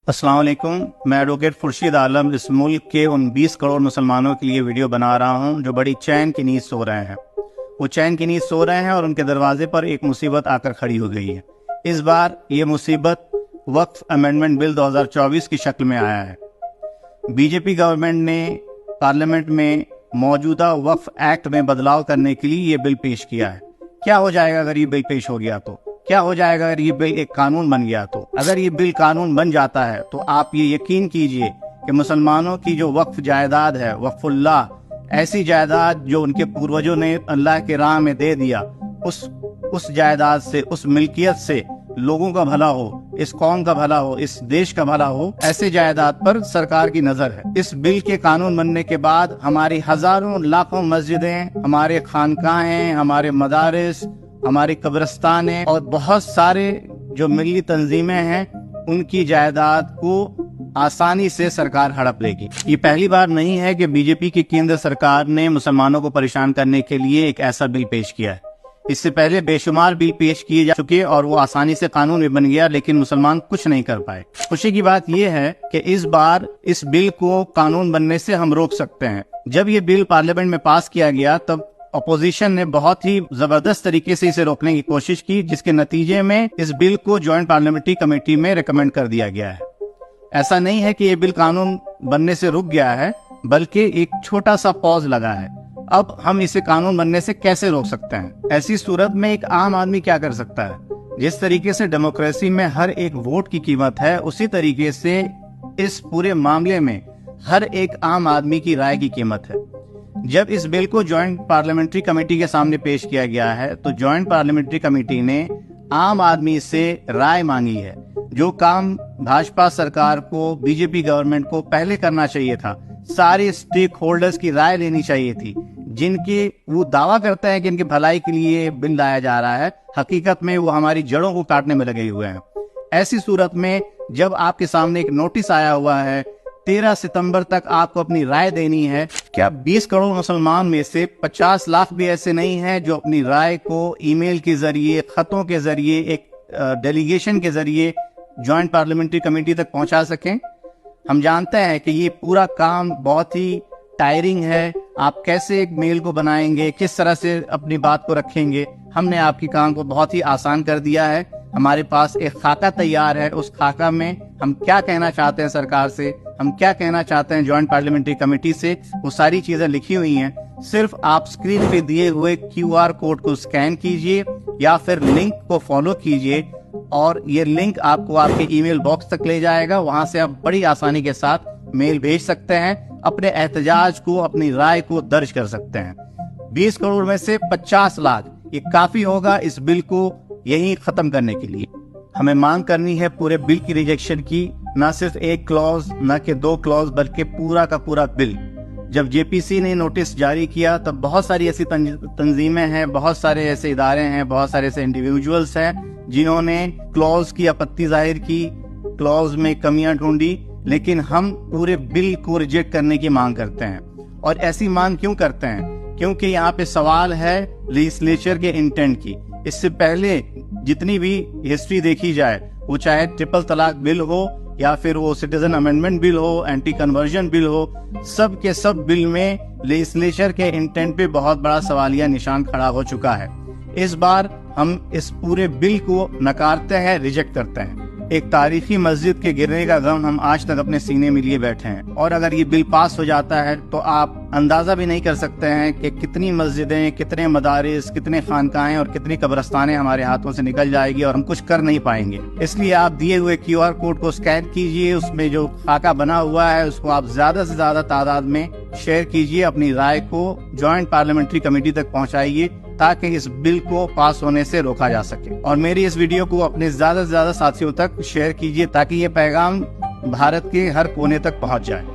अस्सलाम वालेकुम। मैं एडवोकेट खुर्शीद आलम इस मुल्क के उन 20 करोड़ मुसलमानों के लिए वीडियो बना रहा हूं जो बड़ी चैन की नींद सो रहे हैं। वो चैन की नींद सो रहे हैं और उनके दरवाजे पर एक मुसीबत आकर खड़ी हो गई है। इस बार ये मुसीबत वक्फ अमेंडमेंट बिल 2024 की शक्ल में आया है। बीजेपी गवर्नमेंट ने पार्लियामेंट में मौजूदा वक्फ एक्ट में बदलाव करने के लिए ये बिल पेश किया है। क्या हो जाएगा अगर ये बिल पेश हो गया तो? क्या हो जाएगा अगर ये बिल एक कानून बन गया तो? अगर ये बिल कानून बन जाता है तो आप ये यकीन कीजिए कि मुसलमानों की जो वक्फ जायदाद है, वक्फुल्लाह, ऐसी जायदाद जो उनके पूर्वजों ने अल्लाह के राह में दे दिया, उस जायदाद से, उस मिल्कियत से लोगों का भला हो, इस कौम का भला हो, इस देश का भला हो, ऐसे जायदाद पर सरकार की नजर है। इस बिल के कानून बनने के बाद हमारी हजारों लाखों मस्जिदें, हमारे खानकाहें, हमारे मदारिस, हमारी कब्रिस्तानें और बहुत सारे जो मिली तंजीमें हैं, उनकी जायदाद को आसानी से सरकार हड़प लेगी। ये पहली बार नहीं है कि बीजेपी की केंद्र सरकार ने मुसलमानों को परेशान करने के लिए एक ऐसा बिल पेश किया है। इससे पहले बेशुमार बिल पेश किए जा चुके और वो आसानी से कानून भी बन गया, लेकिन मुसलमान कुछ नहीं कर पाए। खुशी की बात यह है कि इस बार इस बिल को कानून बनने से हम रोक सकते हैं। जब ये बिल पार्लियामेंट में पास किया गया तब अपोजिशन ने बहुत ही जबरदस्त तरीके से इसे रोकने की कोशिश की, जिसके नतीजे में इस बिल को ज्वाइंट पार्लियामेंट्री कमेटी में रिकमेंड कर दिया गया है। ऐसा नहीं है कि ये बिल कानून बनने से रुक गया है, बल्कि एक छोटा सा पॉज लगा है। अब हम इसे कानून बनने से कैसे रोक सकते हैं? ऐसी सूरत में एक आम आदमी क्या कर सकता है? जिस तरीके से डेमोक्रेसी में हर एक वोट की कीमत है, उसी तरीके से इस पूरे मामले में हर एक आम आदमी की राय की कीमत है। जब इस बिल को ज्वाइंट पार्लियामेंट्री कमेटी के सामने पेश किया गया है तो ज्वाइंट पार्लियामेंट्री कमेटी ने आम आदमी से राय मांगी है। जो काम भाजपा सरकार को, बीजेपी गवर्नमेंट को पहले करना चाहिए था, सारे स्टेक होल्डर्स की राय लेनी चाहिए थी, जिनके वो दावा करते हैं कि इनकी भलाई के लिए बिल लाया जा रहा है, हकीकत में वो हमारी जड़ों को काटने में लगे हुए हैं। ऐसी सूरत में जब आपके सामने एक नोटिस आया हुआ है, 13 सितंबर तक आपको अपनी राय देनी है, क्या 20 करोड़ मुसलमान में से 50 लाख भी ऐसे नहीं हैं जो अपनी राय को ईमेल के जरिए, खतों के जरिए, एक डेलीगेशन के जरिए ज्वाइंट पार्लियामेंट्री कमेटी तक पहुंचा सकें? हम जानते हैं कि ये पूरा काम बहुत ही टायरिंग है। आप कैसे एक मेल को बनाएंगे, किस तरह से अपनी बात को रखेंगे? हमने आपके काम को बहुत ही आसान कर दिया है। हमारे पास एक खाका तैयार है। उस खाका में हम क्या कहना चाहते हैं सरकार से, हम क्या कहना चाहते हैं ज्वाइंट पार्लियामेंट्री कमेटी से, वो सारी चीजें लिखी हुई हैं। सिर्फ आप स्क्रीन पे दिए हुए QR कोड को स्कैन कीजिए या फिर लिंक को फॉलो कीजिए और ये लिंक आपको आपके ईमेल बॉक्स तक ले जाएगा। वहां से आप बड़ी आसानी के साथ मेल भेज सकते हैं, अपने एहतजाज को, अपनी राय को दर्ज कर सकते हैं। 20 करोड़ में से 50 लाख, ये काफी होगा इस बिल को यही खत्म करने के लिए। हमें मांग करनी है पूरे बिल की रिजेक्शन की, ना सिर्फ एक क्लॉज, ना कि 2 क्लॉज, बल्कि पूरा का पूरा बिल। जब जेपीसी ने नोटिस जारी किया तब बहुत सारी ऐसी तंजीमें हैं, बहुत सारे ऐसे इदारे हैं, बहुत सारे ऐसे इंडिविजुअल्स हैं जिन्होंने क्लॉज की आपत्ति जाहिर की, क्लॉज में कमियां ढूंढी, लेकिन हम पूरे बिल को रिजेक्ट करने की मांग करते हैं। और ऐसी मांग क्यों करते हैं? क्योंकि यहाँ पे सवाल है लेजिस्लेचर के इंटेंट की। इससे पहले जितनी भी हिस्ट्री देखी जाए, वो चाहे ट्रिपल तलाक बिल हो या फिर वो सिटीजन अमेंडमेंट बिल हो, एंटी कन्वर्जन बिल हो, सब के सब बिल में लेजिस्लेचर के इंटेंट पे बहुत बड़ा सवालिया निशान खड़ा हो चुका है। इस बार हम इस पूरे बिल को नकारते हैं, रिजेक्ट करते हैं। एक तारीखी मस्जिद के गिरने का गम हम आज तक अपने सीने में लिए बैठे हैं, और अगर ये बिल पास हो जाता है तो आप अंदाजा भी नहीं कर सकते हैं कि कितनी मस्जिदें, कितने मदारिस, कितने खानकाहें और कितनी कब्रिस्तानें हमारे हाथों से निकल जाएगी और हम कुछ कर नहीं पाएंगे। इसलिए आप दिए हुए QR कोड को स्कैन कीजिए, उसमें जो खाका बना हुआ है उसको आप ज्यादा से ज्यादा तादाद में शेयर कीजिए, अपनी राय को ज्वाइंट पार्लियामेंट्री कमेटी तक पहुँचाइए ताकि इस बिल को पास होने से रोका जा सके। और मेरी इस वीडियो को अपने ज्यादा से ज्यादा साथियों तक शेयर कीजिए ताकि ये पैगाम भारत के हर कोने तक पहुंच जाए।